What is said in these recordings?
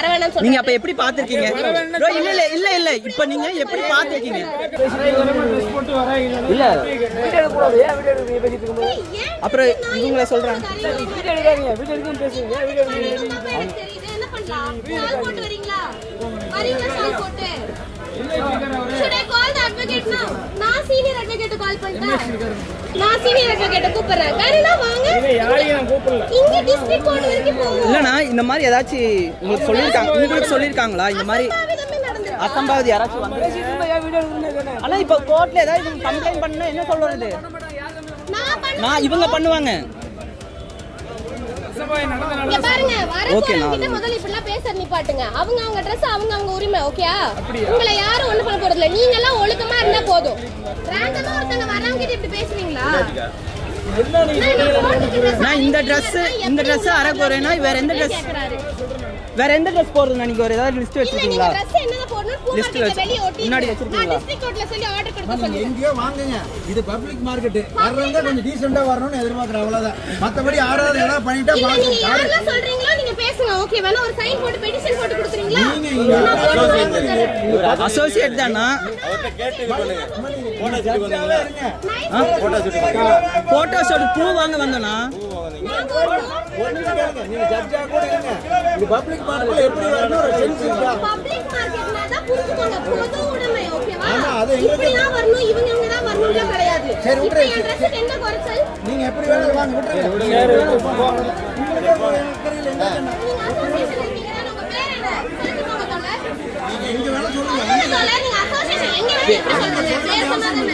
வர வேணாம்னு சொல்றீங்க. நீங்க அப்ப எப்படி பாத்துக்கிங்க bro? இல்ல இப்ப நீங்க எப்படி பாத்துக்கிங்க? இல்ல வீடியோ கூடாது. ஏன் வீடியோ பேசிட்டு இருக்கும்போது அப்புறம் இவங்கள சொல்றாங்க வீடியோ எடுக்காதீங்க. வீடியோ எடுக்க பேசுங்க. வீடியோ எடுக்க என்ன பண்ணலாம்? கால் போட்டு வரீங்களா? சால் போட்டு. Should I call the advocate now? நான் சீனியர் அட்வொகேட் கால் பண்ணிட்டேன். நான் சீனியர் அட்வொகேட் கூப்பிடுறேன். வேறனா வாங்க. யாரையும் நான் கூப்பிடல. இங்க டிஸ்ட்ரிக்ட் கோர்ட் வரைக்கும் போங்க. இல்லனா இந்த மாதிரி ஏதாச்சும் உங்களுக்கு சொல்லிருக்காங்களா இந்த மாதிரி அசம்பாவிதம் யாராச்சும் வந்து ஆனா இப்ப கோர்ட்ல ஏதாவது கம்ப்ளைன்ட் பண்ணா என்ன சொல்றது? நான் இவங்க பண்ணுவாங்க. இங்க பாருங்க வரப்போறவங்க முதல்ல இப்படிலாம் பேச நிப்பாட்டுங்க. அவங்க Dress அவங்க உரிமை. ஓகேயா? உங்களை யாரும் ஒண்ணு பண்ண போறது இல்ல. நீங்க எல்லாம் ஒழுக்கமா இருந்தா போதும். ரேண்டமா ஒருத்தங்க வரவங்க கிட்ட இப்படி பேசுவீங்களா? நான் இந்த Dress அர போறேனா வேற எந்த Dress போறதுன்னா நீங்க ஒரு ஏதாவது லிஸ்ட் வச்சிருக்கீங்களா? Dress என்னத போறணும் லிஸ்ட் வெளிய ஓட்டி முன்னாடி வச்சிருக்கீங்களா? நான் டிஸ்ட்ரிக்ட் கோர்ட்ல சொல்லி ஆர்டர் கொடுக்க சொல்லுங்க. எங்கயோ வாங்குங்க. இது பப்ளிக் மார்க்கெட். வரவங்க கொஞ்சம் டீசென்ட்டா வரணும்னு எதிர்பார்க்கற அவ்வளவுதான். மத்தபடி யாராவது ஏதாவது பண்ணிட்டா பாருங்க. நீங்க யாரெல்லாம் சொல்றீங்களோ நீங்க பேசுங்க. ஓகே வேணா ஒரு சைன் போட்டு பெட்டிஷன் போட்டு கொடுத்துறீங்களா? நீங்க அசோசியேட் தானா? அவர்ட்ட கேட்டு இது பண்ணுங்க. போட்டோ ஷூட் பண்ணுங்க. போட்டோ ஷூட் பூ வாங்க வந்தனா? நீங்க ஜட்ஜா கூட இருங்க. இது பப்ளிக் மார்க்கெட்ல எப்படி வரணும் ஒரு சென்ஸ் இருக்கா? பப்ளிக் மார்க்கெட்னா தான் புரிஞ்சுக்கோங்க. பொது உடைமை. ஓகேவா? இப்படி தான் வரணும் இவங்க தான் வரணும்ல கிடையாது. சரி விட்டுரு. இந்த Dress என்ன குறைச்சல்? நீங்க எப்படி வேணாலும் வாங்க விட்டுருங்க. உங்களுக்கு தெரியல என்ன சொன்னா? நீங்க அசோசியேஷன் இருக்கீங்க. உங்க பேர் என்ன? சொல்லுங்க தோழர். நீங்க எங்க வேணா சொல்லுங்க. தோழர் நீங்க அசோசியேஷன் எங்க வேணா எப்படி சொல்றீங்க? பேர் சொன்னாதானே.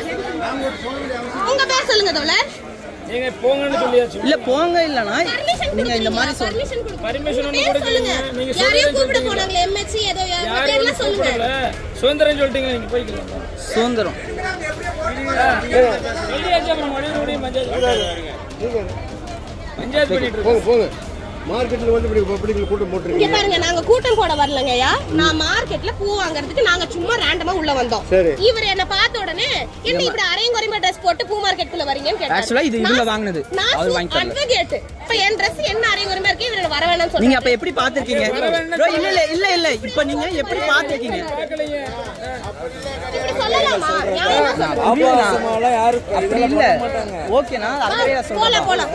உங்க பேர் சொல்லுங்க தோழர். நீங்க போங்கன்னு சொல்லியாச்சு. இல்ல போங்க இல்லனா நீங்க இந்த மாதிரி பர்மிஷன் ஒன்னு கொடுக்கலங்க. நீங்க யாரையும் கூப்பிட போனாங்களே எம்எச்சி ஏதோ பேர்லாம் சொல்லுங்க. சுதந்திரம் சொல்லிட்டீங்க நீங்க போய்க்கலாம். சுதந்திரம் சொல்லியாச்சு. அப்புறம் மறுபடியும் பஞ்சாயத்து பண்ணிட்டு போங்க. மார்க்கெட்ல வந்து பப்ளிக்ல கூட்டம் போட்டுருக்கீங்க. இங்க பாருங்க நாங்க கூட்டம் போட வரலங்கயா. நான் மார்க்கெட்ல பூ வாங்குறதுக்கு நாங்க சும்மா ரேண்டமா உள்ள வந்தோம். இவர் என்ன பார்த்த உடனே என்ன இப்படி அரையங்குறைமா Dress போட்டு பூ மார்க்கெட்குள்ள வரீங்கன்னு கேட்டாரு. ஆக்சுவலா இது இவங்க வாங்குனது. அவர் வாங்கி தரல. அட்வொகேட். இப்ப என் Dress என்ன அரையங்குறைமா இருக்கு இவர வர வேணாம்னு சொல்றீங்க. நீங்க அப்ப எப்படி பாத்துக்கிங்க bro? இல்ல இப்ப நீங்க எப்படி பாத்துக்கிங்க? இப்படி சொல்லலாமா? நியாயமா அப்படி இல்ல. ஓகேனா அதையே சொல்றேன். போலாம்